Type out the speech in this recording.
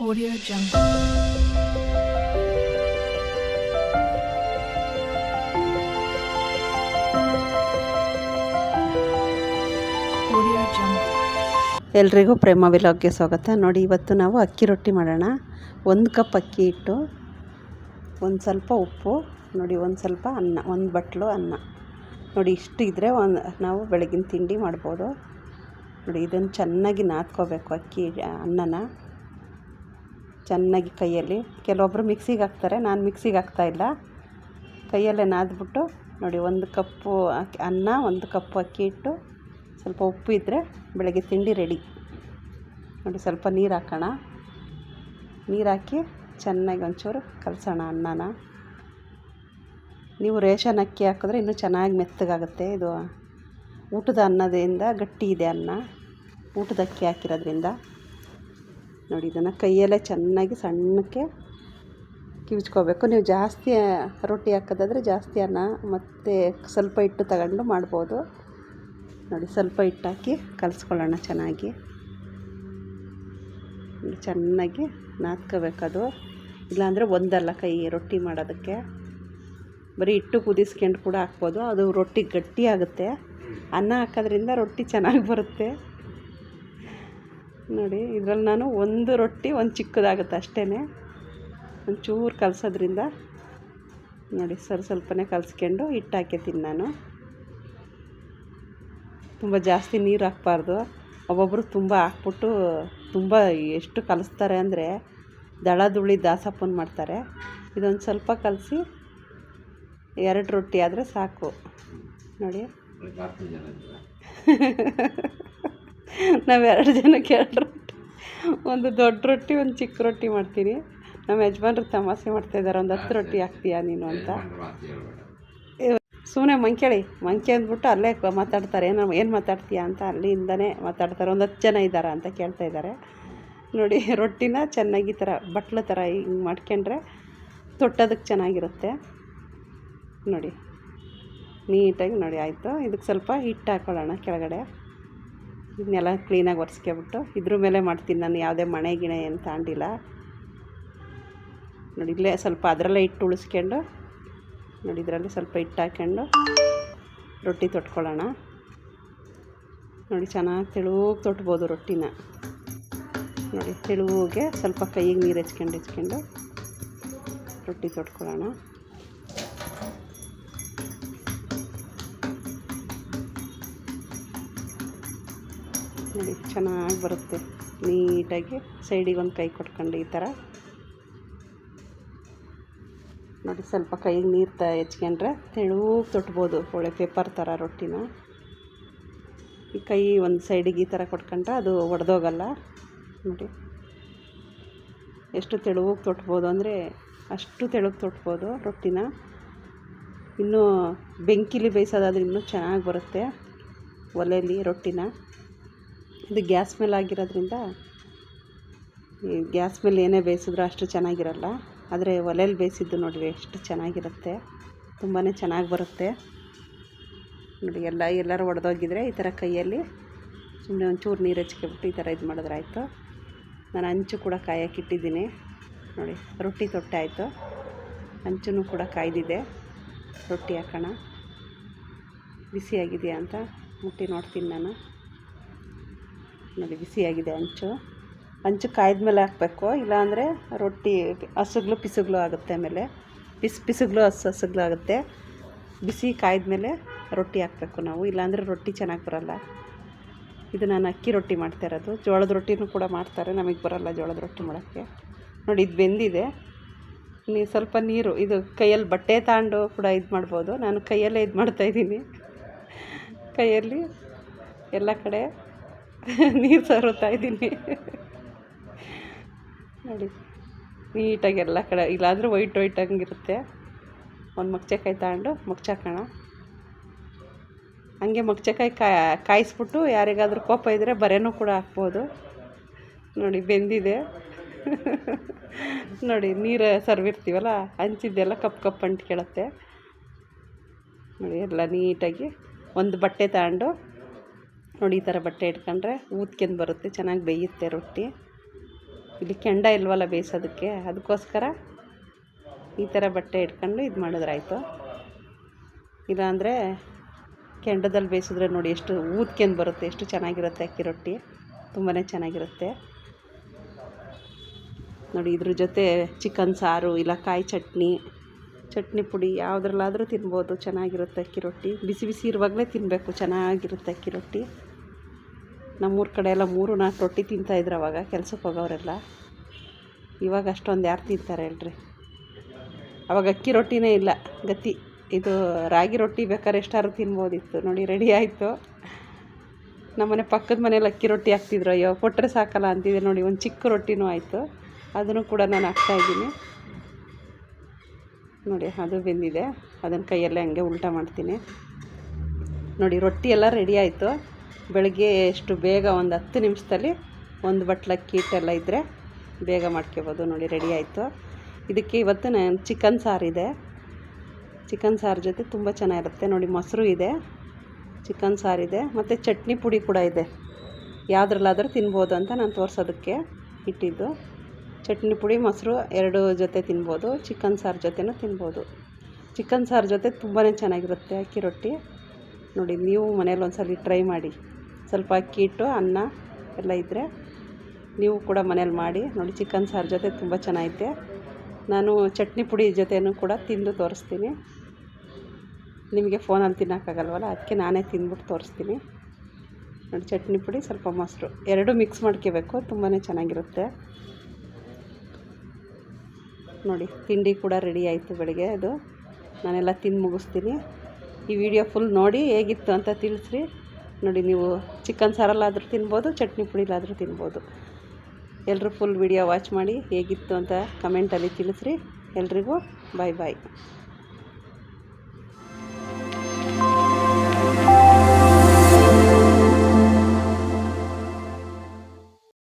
Audio Jungle. Audio Jungle. ಎಲ್ರಿಗೂ ಪ್ರೇಮ ವಿಲಾಗ್ಗೆ ಸ್ವಾಗತ. ನೋಡಿ, ಇವತ್ತು ನಾವು ಅಕ್ಕಿ ರೊಟ್ಟಿ ಮಾಡೋಣ. 1 ಕಪ್ ಅಕ್ಕಿ ಹಿಟ್ಟು, ಒಂದು ಸ್ವಲ್ಪ ಉಪ್ಪು, ನೋಡಿ ಒಂದು ಸ್ವಲ್ಪ ಅನ್ನ, ಒಂದು ಬಟ್ಲು ಅನ್ನ. ನೋಡಿ ಇಷ್ಟು ಇದ್ದರೆ ನಾವು ಬೆಳಗಿನ ತಿಂಡಿ ಮಾಡ್ಬೋದು. ನೋಡಿ ಇದನ್ನು ಚೆನ್ನಾಗಿ ನಾದ್ಕೋಬೇಕು. ಅಕ್ಕಿ ಅನ್ನನ ಚೆನ್ನಾಗಿ ಕೈಯಲ್ಲಿ, ಕೆಲವೊಬ್ಬರು ಮಿಕ್ಸಿಗೆ ಹಾಕ್ತಾರೆ, ನಾನು ಮಿಕ್ಸಿಗೆ ಹಾಕ್ತಾಯಿಲ್ಲ, ಕೈಯಲ್ಲೇ ನಾದ್ಬಿಟ್ಟು. ನೋಡಿ 1 ಕಪ್ಪು ಅನ್ನ, 1 ಕಪ್ಪು ಅಕ್ಕಿ ಹಿಟ್ಟು, ಸ್ವಲ್ಪ ಉಪ್ಪು ಇದ್ದರೆ ಬೆಳಗ್ಗೆ ತಿಂಡಿ ರೆಡಿ. ನೋಡಿ ಸ್ವಲ್ಪ ನೀರು ಹಾಕೋಣ. ನೀರು ಹಾಕಿ ಚೆನ್ನಾಗಿ ಒಂಚೂರು ಕಲಸೋಣ ಅನ್ನನ. ನೀವು ರೇಷನ್ ಅಕ್ಕಿ ಹಾಕಿದ್ರೆ ಇನ್ನೂ ಚೆನ್ನಾಗಿ ಮೆತ್ತಗಾಗುತ್ತೆ. ಇದು ಊಟದ ಅನ್ನದಿಂದ ಗಟ್ಟಿ ಇದೆ ಅನ್ನ, ಊಟದ ಅಕ್ಕಿ ಹಾಕಿರೋದ್ರಿಂದ. ನೋಡಿ ಇದನ್ನು ಕೈಯಲ್ಲೇ ಚೆನ್ನಾಗಿ ಸಣ್ಣಕ್ಕೆ ಕಿವುಚ್ಕೋಬೇಕು. ನೀವು ಜಾಸ್ತಿ ರೊಟ್ಟಿ ಹಾಕೋದಾದರೆ ಜಾಸ್ತಿ ಅನ್ನ ಮತ್ತು ಸ್ವಲ್ಪ ಹಿಟ್ಟು ತಗೊಂಡು ಮಾಡ್ಬೋದು. ನೋಡಿ ಸ್ವಲ್ಪ ಹಿಟ್ಟು ಹಾಕಿ ಕಲಿಸ್ಕೊಳ್ಳೋಣ ಚೆನ್ನಾಗಿ. ಚೆನ್ನಾಗಿ ನಾದ್ಕೋಬೇಕದು, ಇಲ್ಲಾಂದರೆ ಒಂದಲ್ಲ ಕೈ ರೊಟ್ಟಿ ಮಾಡೋದಕ್ಕೆ. ಬರೀ ಹಿಟ್ಟು ಕುದಿಸ್ಕೊಂಡು ಕೂಡ ಹಾಕ್ಬೋದು, ಅದು ರೊಟ್ಟಿ ಗಟ್ಟಿ ಆಗುತ್ತೆ. ಅನ್ನ ಹಾಕೋದ್ರಿಂದ ರೊಟ್ಟಿ ಚೆನ್ನಾಗಿ ಬರುತ್ತೆ. ನೋಡಿ ಇದರಲ್ಲಿ ನಾನು ಒಂದು ರೊಟ್ಟಿ ಒಂದು ಚಿಕ್ಕದಾಗುತ್ತೆ ಅಷ್ಟೇ, ಒಂಚೂರು ಕಲಸೋದ್ರಿಂದ. ನೋಡಿ ಸ್ವಲ್ಪನೇ ಕಲಿಸ್ಕೊಂಡು ಹಿಟ್ಟು ಹಾಕ್ಯತೀನಿ ನಾನು. ತುಂಬ ಜಾಸ್ತಿ ನೀರು ಹಾಕ್ಬಾರ್ದು. ಒಬ್ಬೊಬ್ಬರು ತುಂಬ ಹಾಕ್ಬಿಟ್ಟು ತುಂಬ ಎಷ್ಟು ಕಲಿಸ್ತಾರೆ ಅಂದರೆ ದಳ ದಾಸಪ್ಪನ ಮಾಡ್ತಾರೆ. ಇದೊಂದು ಸ್ವಲ್ಪ ಕಲಸಿ 2 ರೊಟ್ಟಿ ಆದರೆ ಸಾಕು. ನೋಡಿ ನಾವು 2 ಜನಕ್ಕೆ 2 ರೊಟ್ಟಿ, ಒಂದು ದೊಡ್ಡ ರೊಟ್ಟಿ, ಒಂದು ಚಿಕ್ಕ ರೊಟ್ಟಿ ಮಾಡ್ತೀನಿ. ನಮ್ಮ ಯಜಮಾನ್ರು ತಮಾಷೆ ಮಾಡ್ತಾಯಿದ್ದಾರೆ, ಒಂದು 10 ರೊಟ್ಟಿ ಹಾಕ್ತೀಯಾ ನೀನು ಅಂತ. ಸುಮ್ಮನೆ ಮಂಕೆ ಅಂದ್ಬಿಟ್ಟು ಅಲ್ಲೇ ಮಾತಾಡ್ತಾರೆ, ಏನು ಮಾತಾಡ್ತೀಯಾ ಅಂತ ಅಲ್ಲಿಂದನೇ ಮಾತಾಡ್ತಾರೆ. ಒಂದು 10 ಜನ ಇದ್ದಾರೆ ಅಂತ ಕೇಳ್ತಾಯಿದ್ದಾರೆ. ನೋಡಿ ರೊಟ್ಟಿನ ಚೆನ್ನಾಗಿ ಈ ಥರ ಬಟ್ಲು ಥರ ಹಿಂಗೆ ಮಾಡ್ಕೊಂಡ್ರೆ ತೊಟ್ಟೋದಕ್ಕೆ ಚೆನ್ನಾಗಿರುತ್ತೆ. ನೋಡಿ ನೀಟಾಗಿ ನೋಡಿ ಆಯಿತು. ಇದಕ್ಕೆ ಸ್ವಲ್ಪ ಹಿಟ್ಟು ಹಾಕ್ಕೊಳ್ಳೋಣ ಕೆಳಗಡೆ. ಇದನ್ನೆಲ್ಲ ಕ್ಲೀನಾಗಿ ಒರೆಸ್ಕೊಬಿಟ್ಟು ಇದ್ರ ಮೇಲೆ ಮಾಡ್ತೀನಿ ನಾನು, ಯಾವುದೇ ಮಣೆ ಗಿಣೆ ಏನು ತಗೊಂಡಿಲ್ಲ. ನೋಡಿ ಇಲ್ಲೇ ಸ್ವಲ್ಪ ಅದರಲ್ಲೇ ಹಿಟ್ಟು ಉಳಿಸ್ಕೊಂಡು, ನೋಡಿ ಇದರಲ್ಲಿ ಸ್ವಲ್ಪ ಹಿಟ್ಟು ಹಾಕ್ಕೊಂಡು ರೊಟ್ಟಿ ತೊಟ್ಕೊಳ್ಳೋಣ. ನೋಡಿ ಚೆನ್ನಾಗಿ ತೆಳುವಾಗಿ ತೊಟ್ಬೋದು ರೊಟ್ಟಿನ. ನೋಡಿ ತೆಳುವಿಗೆ ಸ್ವಲ್ಪ ಕೈಗೆ ನೀರು ಹೆಚ್ಕೊಂಡು ರೊಟ್ಟಿ ತೊಟ್ಕೊಳ್ಳೋಣ. ನೋಡಿ ಚೆನ್ನಾಗಿ ಬರುತ್ತೆ. ನೀಟಾಗಿ ಸೈಡಿಗೆ ಒಂದು ಕೈ ಕೊಟ್ಕೊಂಡು ಈ ಥರ ನೋಡಿ ಸ್ವಲ್ಪ ಕೈಗೆ ನೀರು ಹೆಚ್ಕೊಂಡ್ರೆ ತೆಳುವಾಗಿ ತೊಟ್ಬೋದು, ಒಳ್ಳೆ ಪೇಪರ್ ಥರ ರೊಟ್ಟಿನ. ಈ ಕೈ ಒಂದು ಸೈಡಿಗೆ ಈ ಥರ ಕೊಟ್ಕೊಂಡ್ರೆ ಅದು ಒಡೆದೋಗಲ್ಲ. ನೋಡಿ ಎಷ್ಟು ತೆಳುವಾಗಿ ತೊಟ್ಬೋದು ಅಂದರೆ ಅಷ್ಟು ತೆಳುವಾಗಿ ತೊಟ್ಬೋದು ರೊಟ್ಟಿನ. ಇನ್ನೂ ಬೆಂಕಿಲಿ ಬೇಯಿಸೋದಾದ್ರೆ ಇನ್ನೂ ಚೆನ್ನಾಗಿ ಬರುತ್ತೆ ಒಲೆಯಲ್ಲಿ ರೊಟ್ಟಿನ. ಇದು ಗ್ಯಾಸ್ ಮೇಲೆ ಆಗಿರೋದ್ರಿಂದ ಈ ಗ್ಯಾಸ್ ಮೇಲೆ ಏನೇ ಬೇಯಿಸಿದ್ರೂ ಅಷ್ಟು ಚೆನ್ನಾಗಿರಲ್ಲ. ಆದರೆ ಒಲೆಯಲ್ಲಿ ಬೇಯಿಸಿದ್ದು ನೋಡಿರಿ ಎಷ್ಟು ಚೆನ್ನಾಗಿರುತ್ತೆ, ತುಂಬಾ ಚೆನ್ನಾಗಿ ಬರುತ್ತೆ. ನೋಡಿ ಎಲ್ಲರೂ ಒಡೆದೋಗಿದ್ರೆ ಈ ಥರ ಕೈಯಲ್ಲಿ ಸುಮ್ಮನೆ ಒಂಚೂರು ನೀರು ಹೆಚ್ಕೊಬಿಟ್ಟು ಈ ಥರ ಇದು ಮಾಡಿದ್ರೆ ಆಯಿತು. ನಾನು ಹಂಚು ಕೂಡ ಕಾಯಕ್ಕಿಟ್ಟಿದ್ದೀನಿ. ನೋಡಿ ರೊಟ್ಟಿ ತೊಟ್ಟೆ ಆಯಿತು, ಹಂಚೂ ಕೂಡ ಕಾಯ್ದಿದೆ. ರೊಟ್ಟಿ ಹಾಕೋಣ. ಬಿಸಿಯಾಗಿದೆಯಾ ಅಂತ ಮುಟ್ಟಿ ನೋಡ್ತೀನಿ ನಾನು. ನೋಡಿ ಬಿಸಿಯಾಗಿದೆ ಹಂಚು ಕಾಯ್ದ ಮೇಲೆ ಹಾಕಬೇಕು, ಇಲ್ಲಾಂದರೆ ರೊಟ್ಟಿ ಪಿಸುಗ್ಲು ಆಗುತ್ತೆ. ಆಮೇಲೆ ಪಿಸುಗ್ಲು ಆಗುತ್ತೆ. ಬಿಸಿ ಕಾಯ್ದ ಮೇಲೆ ರೊಟ್ಟಿ ಹಾಕಬೇಕು ನಾವು, ಇಲ್ಲಾಂದರೆ ರೊಟ್ಟಿ ಚೆನ್ನಾಗಿ ಬರೋಲ್ಲ. ಇದು ನಾನು ಅಕ್ಕಿ ರೊಟ್ಟಿ ಮಾಡ್ತಾ ಇರೋದು. ಜೋಳದ ರೊಟ್ಟಿನೂ ಕೂಡ ಮಾಡ್ತಾರೆ, ನಮಗೆ ಬರೋಲ್ಲ ಜೋಳದ ರೊಟ್ಟಿ ಮಾಡೋಕ್ಕೆ. ನೋಡಿ ಇದು ಬೆಂದಿದೆ. ನೀವು ಸ್ವಲ್ಪ ನೀರು, ಇದು ಕೈಯಲ್ಲಿ ಬಟ್ಟೆ ತಗೊಂಡು ಕೂಡ ಇದು ಮಾಡ್ಬೋದು. ನಾನು ಕೈಯಲ್ಲೇ ಇದು ಮಾಡ್ತಾಯಿದ್ದೀನಿ. ಕೈಯಲ್ಲಿ ಎಲ್ಲ ಕಡೆ ನೀರು ಸರುತ್ತಾ ಇದ್ದೀನಿ. ನೋಡಿ ನೀಟಾಗಿ ಎಲ್ಲ ಕಡೆ, ಇಲ್ಲಾಂದರೆ ವೈಟ್ ಹಂಗಿರುತ್ತೆ. ಒಂದು ಮೊಗಚೆಕಾಯಿ ತಗೊಂಡು ಮೊಗಚಾಕೋಣ. ಹಂಗೆ ಮೊಗಚೆಕಾಯಿ ಕಾಯಿಸ್ಬಿಟ್ಟು ಯಾರಿಗಾದ್ರೂ ಕೋಪ ಇದ್ದರೆ ಬರೆನೂ ಕೂಡ ಹಾಕ್ಬೋದು. ನೋಡಿ ಬೆಂದಿದೆ. ನೋಡಿ ನೀರು ಸರ್ವಿರ್ತೀವಲ್ಲ, ಹಂಚಿದ್ದೆಲ್ಲ ಕಪ್ಪು ಅಂಟ್ಕೊಳ್ಳುತ್ತೆ. ನೋಡಿ ಎಲ್ಲ ನೀಟಾಗಿ ಒಂದು ಬಟ್ಟೆ ತಗೊಂಡು ನೋಡಿ ಈ ಥರ ಬಟ್ಟೆ ಇಟ್ಕೊಂಡ್ರೆ ಊದ್ಕೊಂಡು ಬರುತ್ತೆ, ಚೆನ್ನಾಗಿ ಬೇಯುತ್ತೆ ರೊಟ್ಟಿ. ಇಲ್ಲಿ ಕೆಂಡ ಇಲ್ವಲ್ಲ ಬೇಯಿಸೋದಕ್ಕೆ, ಅದಕ್ಕೋಸ್ಕರ ಈ ಥರ ಬಟ್ಟೆ ಇಟ್ಕೊಂಡು ಇದು ಮಾಡಿದ್ರಾಯ್ತು. ಇಲ್ಲಾಂದರೆ ಕೆಂಡದಲ್ಲಿ ಬೇಯಿಸಿದ್ರೆ ನೋಡಿ ಎಷ್ಟು ಊದ್ಕೆಂದು ಬರುತ್ತೆ, ಎಷ್ಟು ಚೆನ್ನಾಗಿರುತ್ತೆ ಅಕ್ಕಿ ರೊಟ್ಟಿ, ತುಂಬಾ ಚೆನ್ನಾಗಿರುತ್ತೆ ನೋಡಿ. ಇದ್ರ ಜೊತೆ ಚಿಕನ್ ಸಾರು ಇಲ್ಲ ಕಾಯಿ ಚಟ್ನಿ ಪುಡಿ ಯಾವುದ್ರಲ್ಲಾದರೂ ತಿನ್ಬೋದು, ಚೆನ್ನಾಗಿರುತ್ತೆ ಅಕ್ಕಿ ರೊಟ್ಟಿ. ಬಿಸಿ ಬಿಸಿ ಇರುವಾಗಲೇ ತಿನ್ನಬೇಕು, ಚೆನ್ನಾಗಿರುತ್ತೆ ಅಕ್ಕಿ ರೊಟ್ಟಿ. ನಮ್ಮೂರ ಕಡೆ ಎಲ್ಲ 3-4 ರೊಟ್ಟಿ ತಿಂತಾಯಿದ್ರು ಅವಾಗ ಕೆಲ್ಸಕ್ಕೆ ಹೋಗೋರೆಲ್ಲ. ಇವಾಗ ಅಷ್ಟೊಂದು ಯಾರು ತಿಂತಾರೆ ಹೇಳ್ರಿ. ಅವಾಗ ಅಕ್ಕಿ ರೊಟ್ಟಿನೇ ಇಲ್ಲ ಗತಿ. ಇದು ರಾಗಿ ರೊಟ್ಟಿ ಬೇಕಾದ್ರೆ ಎಷ್ಟಾದ್ರು ತಿನ್ಬೋದಿತ್ತು. ನೋಡಿ ರೆಡಿ ಆಯಿತು. ನಮ್ಮನೆ ಪಕ್ಕದ ಮನೇಲಿ ಅಕ್ಕಿ ರೊಟ್ಟಿ ಹಾಕ್ತಿದ್ರು, ಅಯ್ಯೋ ಕೊಟ್ಟರೆ ಸಾಕಲ್ಲ ಅಂತಿದೆ. ನೋಡಿ ಒಂದು ಚಿಕ್ಕ ರೊಟ್ಟಿನೂ ಆಯಿತು, ಅದನ್ನು ಕೂಡ ನಾನು ಹಾಕ್ತಾಯಿದ್ದೀನಿ ನೋಡಿ. ಅದು ಬೆಂದಿದೆ, ಅದನ್ನು ಕೈಯಲ್ಲೇ ಹಂಗೆ ಉಲ್ಟಾ ಮಾಡ್ತೀನಿ ನೋಡಿ. ರೊಟ್ಟಿ ಎಲ್ಲ ರೆಡಿ ಆಯಿತು. ಬೆಳಗ್ಗೆ ಎಷ್ಟು ಬೇಗ ಒಂದು 10 ನಿಮಿಷದಲ್ಲಿ ಒಂದು ಬಟ್ಲಕ್ಕಿ ಹಿಟ್ಟೆಲ್ಲ ಇದ್ದರೆ ಬೇಗ ಮಾಡ್ಕೋಬೋದು ನೋಡಿ. ರೆಡಿ ಆಯಿತು. ಇದಕ್ಕೆ ಇವತ್ತು ನಾನು ಚಿಕನ್ ಸಾರಿದೆ, ಚಿಕನ್ ಸಾರು ಜೊತೆ ತುಂಬ ಚೆನ್ನಾಗಿರುತ್ತೆ ನೋಡಿ. ಮೊಸರು ಇದೆ, ಚಿಕನ್ ಸಾರಿದೆ, ಮತ್ತು ಚಟ್ನಿ ಪುಡಿ ಕೂಡ ಇದೆ. ಯಾವುದ್ರಲ್ಲಾದರೂ ತಿನ್ಬೋದು ಅಂತ ನಾನು ತೋರಿಸೋದಕ್ಕೆ ಇಟ್ಟಿದ್ದು. ಚಟ್ನಿ ಪುಡಿ ಮೊಸರು 2 ಜೊತೆ ತಿನ್ಬೋದು, ಚಿಕನ್ ಸಾರು ಜೊತೆನೂ ತಿನ್ಬೋದು. ಚಿಕನ್ ಸಾರು ಜೊತೆ ತುಂಬಾ ಚೆನ್ನಾಗಿರುತ್ತೆ ಅಕ್ಕಿ ರೊಟ್ಟಿ ನೋಡಿ. ನೀವು ಮನೇಲಿ ಒಂದ್ಸಲ ಟ್ರೈ ಮಾಡಿ. ಸ್ವಲ್ಪ ಅಕ್ಕಿ ಹಿಟ್ಟು, ಅನ್ನ ಎಲ್ಲ ಇದ್ದರೆ ನೀವು ಕೂಡ ಮನೇಲಿ ಮಾಡಿ ನೋಡಿ. ಚಿಕನ್ ಸಾರು ಜೊತೆ ತುಂಬ ಚೆನ್ನಾಗೈತೆ. ನಾನು ಚಟ್ನಿ ಪುಡಿ ಜೊತೆನೂ ಕೂಡ ತಿಂದು ತೋರಿಸ್ತೀನಿ. ನಿಮಗೆ ಫೋನಲ್ಲಿ ತಿನ್ನೋಕ್ಕಾಗಲ್ವಲ್ಲ, ಅದಕ್ಕೆ ನಾನೇ ತಿಂದ್ಬಿಟ್ಟು ತೋರಿಸ್ತೀನಿ ನೋಡಿ. ಚಟ್ನಿ ಪುಡಿ ಸ್ವಲ್ಪ ಮೊಸರು 2 ಮಿಕ್ಸ್ ಮಾಡ್ಕೋಬೇಕು, ತುಂಬಾ ಚೆನ್ನಾಗಿರುತ್ತೆ ನೋಡಿ. ತಿಂಡಿ ಕೂಡ ರೆಡಿ ಆಯಿತು ಬೆಳಗ್ಗೆ. ಅದು ನಾನೆಲ್ಲ ತಿಂದು ಮುಗಿಸ್ತೀನಿ. ಈ ವಿಡಿಯೋ ಫುಲ್ ನೋಡಿ ಹೇಗಿತ್ತು ಅಂತ ತಿಳಿಸ್ರಿ ನೋಡಿ. ನೀವು ಚಿಕನ್ ಸಾರಲ್ಲಾದರೂ ತಿನ್ಬೋದು, ಚಟ್ನಿ ಪುಡಿಲಾದರೂ ತಿನ್ಬೋದು. ಎಲ್ಲರೂ ಫುಲ್ ವಿಡಿಯೋ ವಾಚ್ ಮಾಡಿ ಹೇಗಿತ್ತು ಅಂತ ಕಮೆಂಟಲ್ಲಿ ತಿಳಿಸ್ರಿ. ಎಲ್ರಿಗೂ ಬಾಯ್.